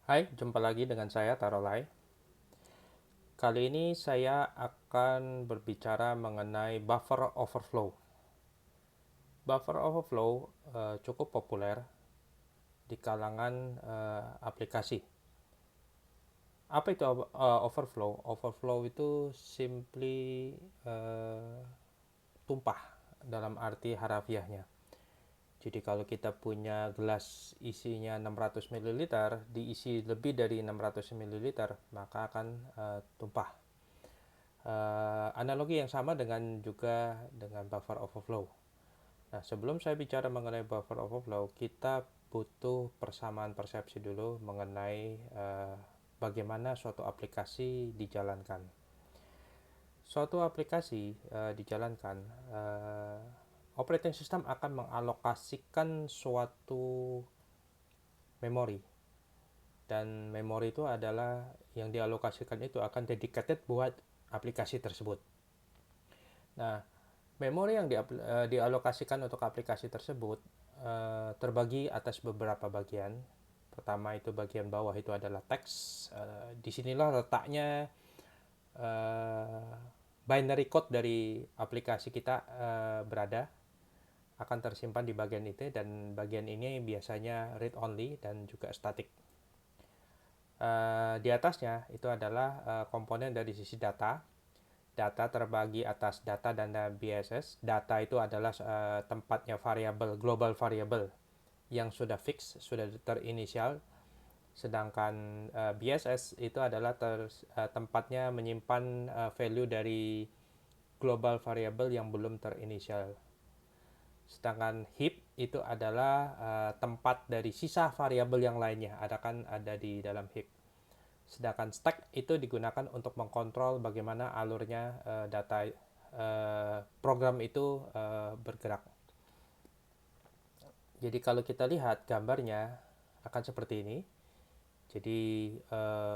Hai, jumpa lagi dengan saya Tarolai. Kali ini saya akan berbicara mengenai buffer overflow. Buffer overflow cukup populer di kalangan aplikasi. Apa itu overflow? Overflow itu simply eh, tumpah dalam arti harafiahnya. Jadi kalau kita punya gelas isinya 600 ml, diisi lebih dari 600 ml, maka akan tumpah. Analogi yang sama dengan juga dengan buffer overflow. Nah, sebelum saya bicara mengenai buffer overflow, kita butuh persamaan persepsi dulu mengenai bagaimana suatu aplikasi dijalankan. Suatu aplikasi dijalankan, operating system akan mengalokasikan suatu memori, dan memori itu adalah yang dialokasikan itu akan dedicated buat aplikasi tersebut. Nah, memori yang dialokasikan untuk aplikasi tersebut terbagi atas beberapa bagian. Pertama itu bagian bawah itu adalah teks. Disinilah letaknya binary code dari aplikasi kita berada, akan tersimpan di bagian itu, dan bagian ini biasanya read only dan juga static. Di atasnya itu adalah komponen dari sisi data. Data terbagi atas data dan BSS. Data itu adalah tempatnya variabel, global variable yang sudah fix, sudah terinisial. Sedangkan BSS itu adalah tempatnya menyimpan value dari global variable yang belum terinisial. Sedangkan heap itu adalah tempat dari sisa variabel yang lainnya, ada di dalam heap. Sedangkan stack itu digunakan untuk mengkontrol bagaimana alurnya data program itu bergerak. Jadi kalau kita lihat gambarnya akan seperti ini. Jadi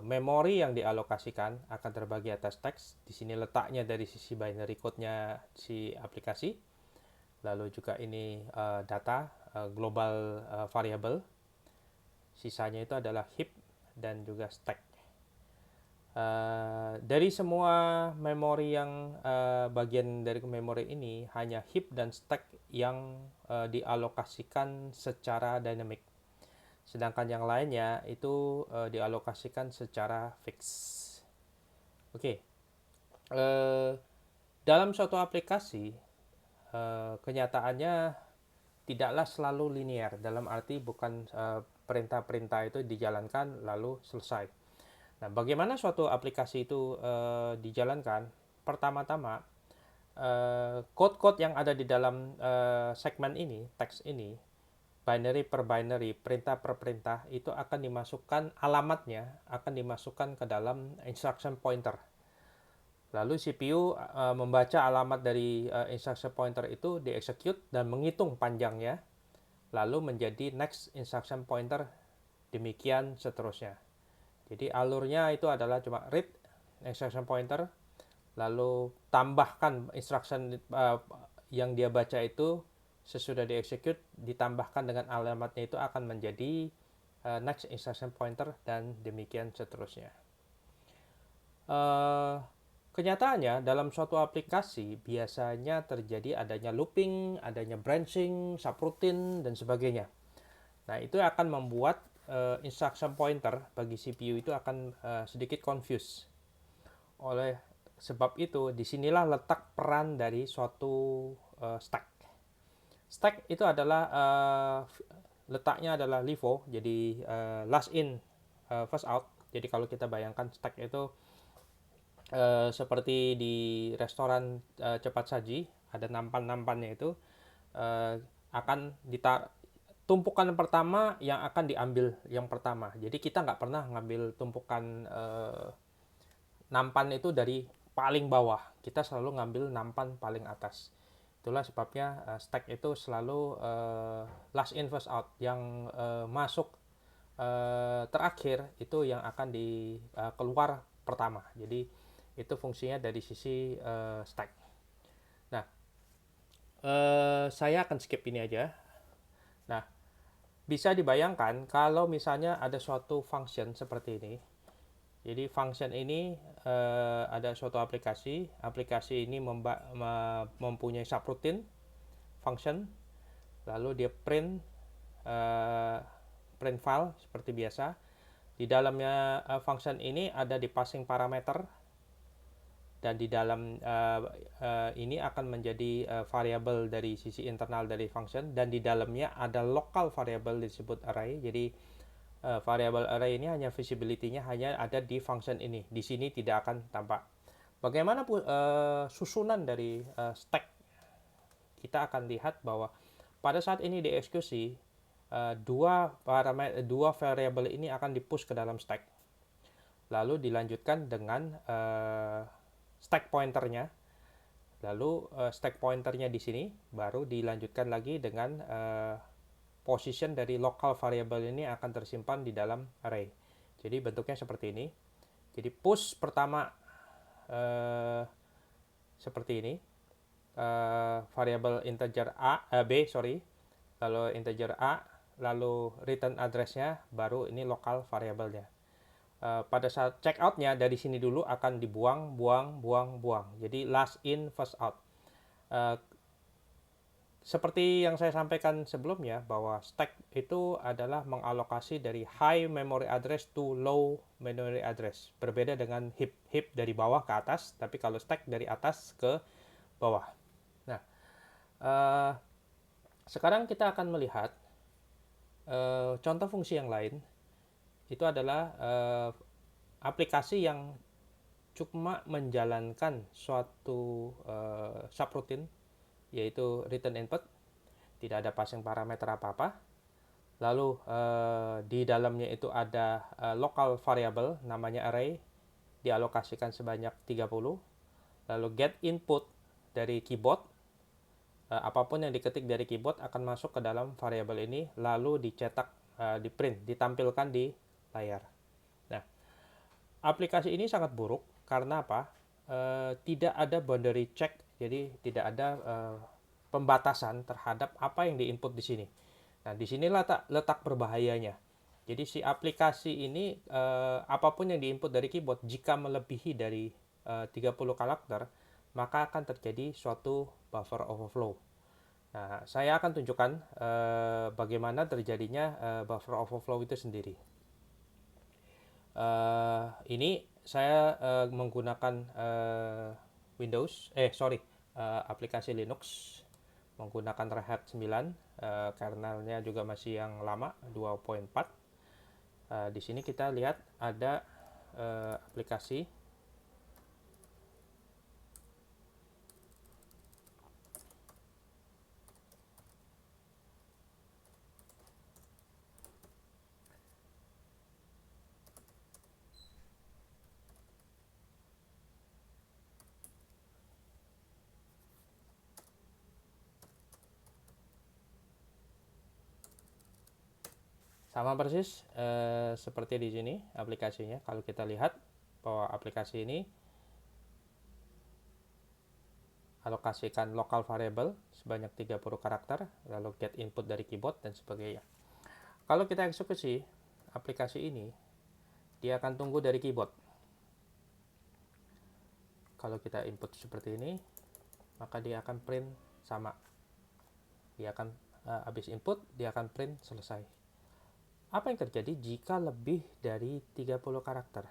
memori yang dialokasikan akan terbagi atas teks. Di sini letaknya dari sisi binary code-nya si aplikasi. Lalu juga ini data global variable. Sisanya itu adalah heap dan juga stack. Dari semua memori yang bagian dari memori ini, hanya heap dan stack yang dialokasikan secara dynamic. Sedangkan yang lainnya itu dialokasikan secara fix. Oke. Uh, dalam suatu aplikasi, kenyataannya tidaklah selalu linear. Dalam arti bukan perintah-perintah itu dijalankan lalu selesai. Nah, bagaimana suatu aplikasi itu dijalankan? Pertama-tama, code-code yang ada di dalam segmen ini, teks ini, binary per binary, perintah per perintah, itu akan dimasukkan alamatnya, akan dimasukkan ke dalam instruction pointer. Lalu CPU membaca alamat dari instruction pointer itu, di-execute dan menghitung panjangnya, lalu menjadi next instruction pointer, demikian seterusnya. Jadi alurnya itu adalah cuma read instruction pointer, lalu tambahkan instruction yang dia baca itu sesudah di-execute, ditambahkan dengan alamatnya, itu akan menjadi next instruction pointer, dan demikian seterusnya. Kenyataannya dalam suatu aplikasi biasanya terjadi adanya looping, adanya branching, subroutine, dan sebagainya. Nah, itu akan membuat instruction pointer bagi CPU itu akan sedikit confused. Oleh sebab itu, disinilah letak peran dari suatu stack. Stack itu adalah letaknya adalah LIFO, jadi last in, first out. Jadi kalau kita bayangkan stack itu seperti di restoran cepat saji, ada nampan-nampannya itu akan tumpukan pertama yang akan diambil yang pertama. Jadi kita nggak pernah ngambil tumpukan nampan itu dari paling bawah. Kita selalu ngambil nampan paling atas. Itulah sebabnya stack itu selalu last in first out. Yang masuk terakhir itu yang akan keluar pertama. Jadi itu fungsinya dari sisi stack. Nah, saya akan skip ini aja. Nah, bisa dibayangkan kalau misalnya ada suatu function seperti ini. Jadi function ini ada suatu aplikasi. Aplikasi ini mempunyai subroutine function, lalu dia print file seperti biasa. Di dalamnya function ini ada di passing parameter, dan di dalam ini akan menjadi variabel dari sisi internal dari function, dan di dalamnya ada local variable disebut array. Jadi variabel array ini hanya visibility-nya hanya ada di function ini. Di sini tidak akan tampak. Bagaimana susunan dari stack? Kita akan lihat bahwa pada saat ini dieksekusi, dua variabel ini akan di-push ke dalam stack. Lalu dilanjutkan dengan stack pointernya. Lalu stack pointernya di sini baru dilanjutkan lagi dengan position dari local variable ini akan tersimpan di dalam array. Jadi bentuknya seperti ini. Jadi push pertama seperti ini, variable integer lalu integer a, lalu return address-nya, baru ini local variable-nya. Pada saat check out-nya dari sini dulu akan dibuang, buang. Jadi last in, first out. Seperti yang saya sampaikan sebelumnya, bahwa stack itu adalah mengalokasi dari high memory address to low memory address. Berbeda dengan heap dari bawah ke atas, tapi kalau stack dari atas ke bawah. Nah, sekarang kita akan melihat contoh fungsi yang lain. Itu adalah aplikasi yang cuma menjalankan suatu subroutine, yaitu return input, tidak ada passing parameter apa-apa. Lalu di dalamnya itu ada local variable namanya array, dialokasikan sebanyak 30. Lalu get input dari keyboard, apapun yang diketik dari keyboard akan masuk ke dalam variabel ini, lalu dicetak, di print, ditampilkan di layar. Nah, aplikasi ini sangat buruk karena apa? Tidak ada boundary check, jadi tidak ada pembatasan terhadap apa yang diinput di sini. Nah, di sini letak berbahayanya. Jadi si aplikasi ini apapun yang diinput dari keyboard, jika melebihi dari 30 karakter, maka akan terjadi suatu buffer overflow. Nah, saya akan tunjukkan bagaimana terjadinya buffer overflow itu sendiri. Ini saya menggunakan aplikasi Linux, menggunakan Red Hat 9, kernelnya juga masih yang lama 2.4. Di sini kita lihat ada aplikasi. Sama persis seperti di sini aplikasinya. Kalau kita lihat bahwa aplikasi ini alokasikan local variable sebanyak 30 karakter, lalu get input dari keyboard dan sebagainya. Kalau kita eksekusi aplikasi ini, dia akan tunggu dari keyboard. Kalau kita input seperti ini, maka dia akan print sama. Dia akan habis input, dia akan print selesai. Apa yang terjadi jika lebih dari 30 karakter?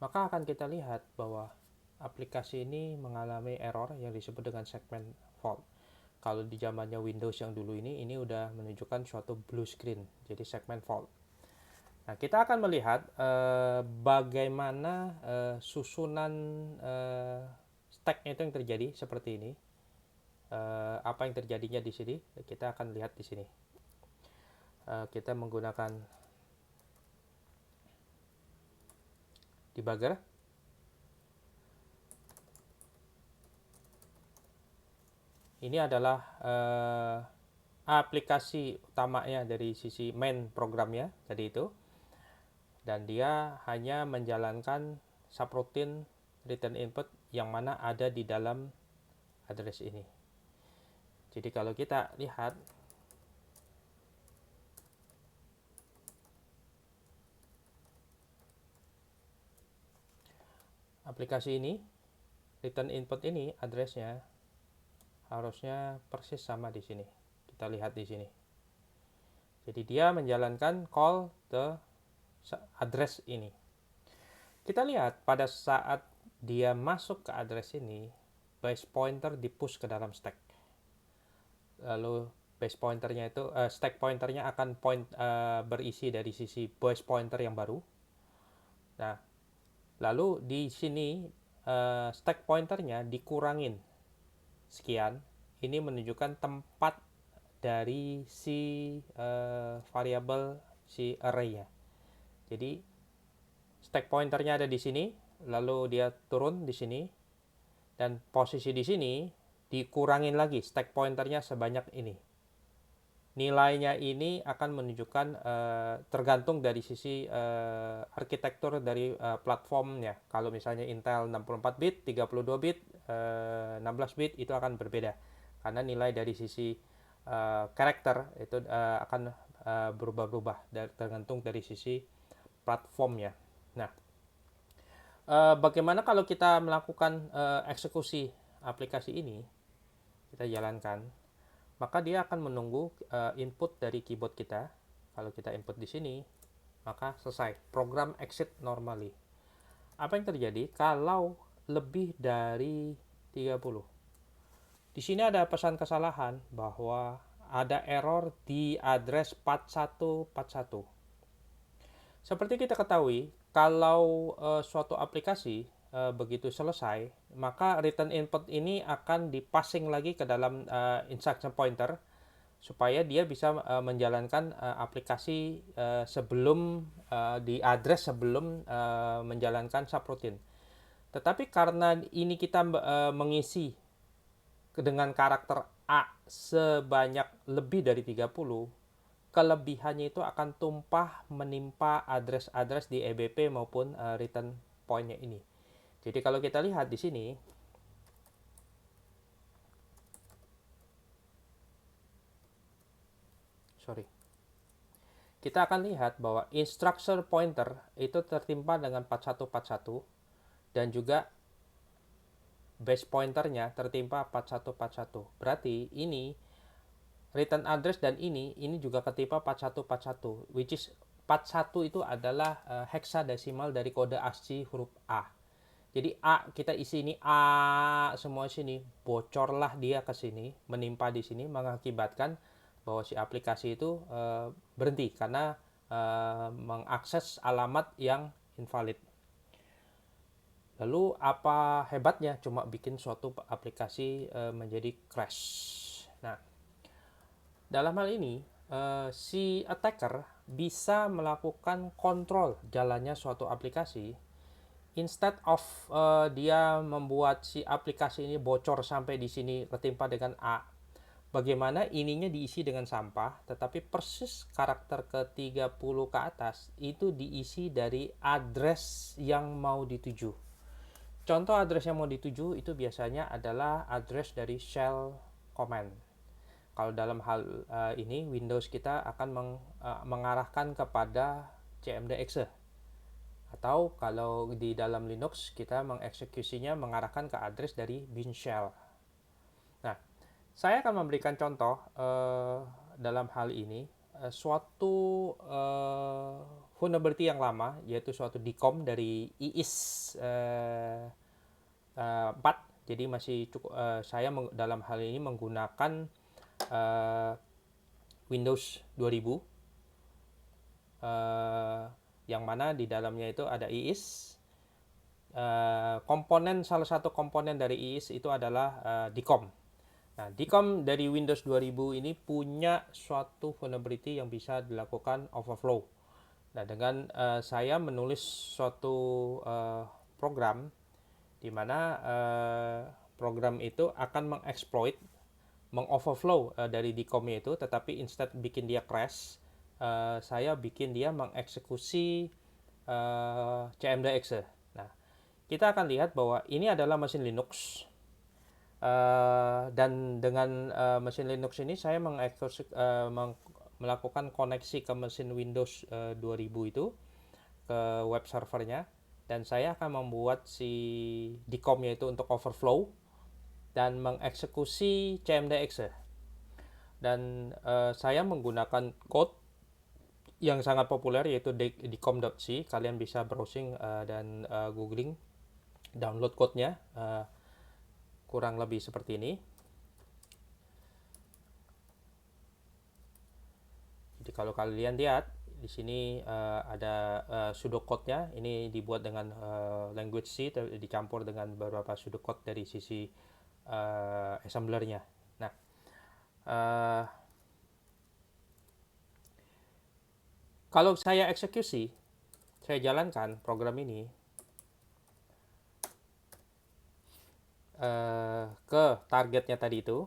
Maka akan kita lihat bahwa aplikasi ini mengalami error yang disebut dengan segment fault. Kalau di zamannya Windows yang dulu ini udah menunjukkan suatu blue screen, jadi segment fault. Nah, kita akan melihat bagaimana susunan stack itu yang terjadi seperti ini. Apa yang terjadinya di sini kita akan lihat di sini. Kita menggunakan debugger. Ini adalah aplikasi utamanya dari sisi main programnya tadi itu, dan dia hanya menjalankan subroutine return input yang mana ada di dalam address ini. Jadi kalau kita lihat aplikasi ini, return input ini addressnya harusnya persis sama di sini. Kita lihat di sini. Jadi dia menjalankan call ke address ini. Kita lihat pada saat dia masuk ke address ini, base pointer di-push ke dalam stack. Lalu base pointernya itu stack pointernya akan berisi dari sisi base pointer yang baru. Nah, lalu di sini stack pointernya dikurangin sekian. Ini menunjukkan tempat dari si variabel si array-nya. Jadi stack pointernya ada di sini, lalu dia turun di sini, dan posisi di sini dikurangin lagi stack pointernya sebanyak ini. Nilainya ini akan menunjukkan tergantung dari sisi arsitektur dari platformnya. Kalau misalnya Intel 64 bit, 32 bit, 16 bit itu akan berbeda. Karena nilai dari sisi karakter itu akan berubah-ubah tergantung dari sisi platformnya. Nah, bagaimana kalau kita melakukan eksekusi aplikasi ini, kita jalankan, maka dia akan menunggu input dari keyboard kita. Kalau kita input di sini, maka selesai. Program exit normally. Apa yang terjadi kalau lebih dari 30? Di sini ada pesan kesalahan bahwa ada error di address 4141. Seperti kita ketahui, kalau suatu aplikasi begitu selesai, maka return input ini akan dipassing lagi ke dalam instruction pointer supaya dia bisa menjalankan aplikasi sebelum di address sebelum menjalankan subroutine. Tetapi karena ini kita mengisi dengan karakter A sebanyak lebih dari 30, kelebihannya itu akan tumpah menimpa address-address di EBP maupun return point-nya ini. Jadi kalau kita lihat di sini, kita akan lihat bahwa instruction pointer itu tertimpa dengan 4141 dan juga base pointernya tertimpa 4141. Berarti ini return address dan ini juga ketimpa 4141, which is 41 itu adalah hexadesimal dari kode ASCII huruf A. Jadi A kita isi ini A semua sini, bocorlah dia ke sini, menimpa di sini mengakibatkan bahwa si aplikasi itu berhenti karena mengakses alamat yang invalid. Lalu apa hebatnya cuma bikin suatu aplikasi menjadi crash. Nah, dalam hal ini si attacker bisa melakukan kontrol jalannya suatu aplikasi. Instead of dia membuat si aplikasi ini bocor sampai di sini ketimpa dengan A, bagaimana ininya diisi dengan sampah, tetapi persis karakter ke-30 ke atas itu diisi dari address yang mau dituju. Contoh address yang mau dituju itu biasanya adalah address dari shell command. Kalau dalam hal ini Windows kita akan mengarahkan kepada cmd.exe. Atau kalau di dalam Linux kita mengeksekusinya mengarahkan ke address dari bin shell. Nah, saya akan memberikan contoh dalam hal ini suatu vulnerability yang lama, yaitu suatu DKOM dari IIS 4. Jadi masih cukup saya dalam hal ini menggunakan Windows 2000 yang mana di dalamnya itu ada IIS. Salah satu komponen dari IIS itu adalah DKOM. Nah, DKOM dari Windows 2000 ini punya suatu vulnerability yang bisa dilakukan overflow. Nah, dengan saya menulis suatu program di mana program itu akan mengeksploit, mengoverflow dari DKOM-nya itu, tetapi instead bikin dia crash, saya bikin dia mengeksekusi cmd.exe. Nah, kita akan lihat bahwa ini adalah mesin Linux. Dan dengan mesin Linux ini saya melakukan koneksi ke mesin Windows 2000 itu ke web servernya, dan saya akan membuat si DCOM-nya itu untuk overflow dan mengeksekusi CMDX. Dan saya menggunakan code yang sangat populer yaitu dcom.c. Kalian bisa browsing dan googling download code-nya, kurang lebih seperti ini. Jadi kalau kalian lihat di sini ada pseudocode-nya. Ini dibuat dengan language C, dicampur dengan beberapa pseudocode dari sisi assembler-nya. Nah, kalau saya eksekusi, saya jalankan program ini ke targetnya tadi itu,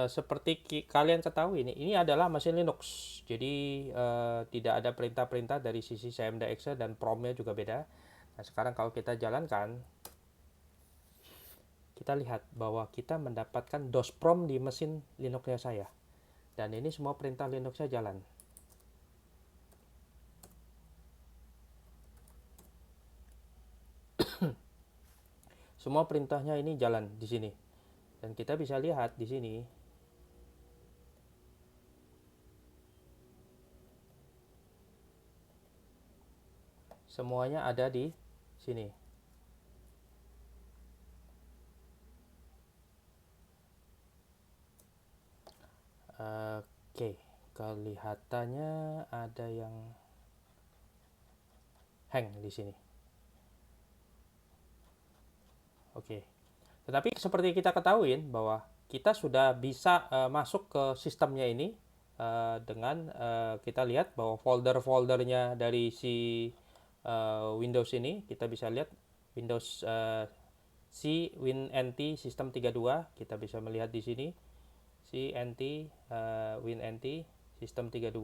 seperti kalian ketahui ini adalah mesin Linux. Jadi tidak ada perintah-perintah dari sisi CMDX dan PROM-nya juga beda. Nah, sekarang kalau kita jalankan, kita lihat bahwa kita mendapatkan DOS PROM di mesin Linux-nya saya. Dan ini semua perintah Linux-nya jalan. Semua perintahnya ini jalan di sini. Dan kita bisa lihat di sini semuanya ada di sini. Oke, kelihatannya ada yang hang di sini. Oke. Tetapi seperti kita ketahui bahwa kita sudah bisa masuk ke sistemnya ini dengan kita lihat bahwa folder-foldernya dari si Windows ini, kita bisa lihat Windows C WinNT System 32, kita bisa melihat di sini CNT WinNT System 32,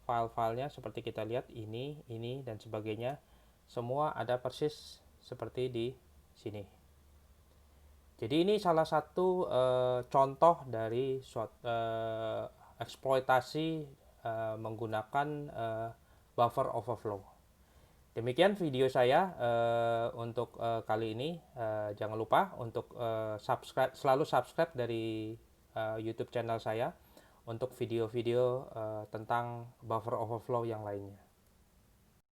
file-filenya seperti kita lihat ini dan sebagainya, semua ada persis seperti di sini. Jadi ini salah satu contoh dari eksploitasi menggunakan buffer overflow. Demikian video saya untuk kali ini. Jangan lupa untuk selalu subscribe dari YouTube channel saya untuk video-video tentang buffer overflow yang lainnya.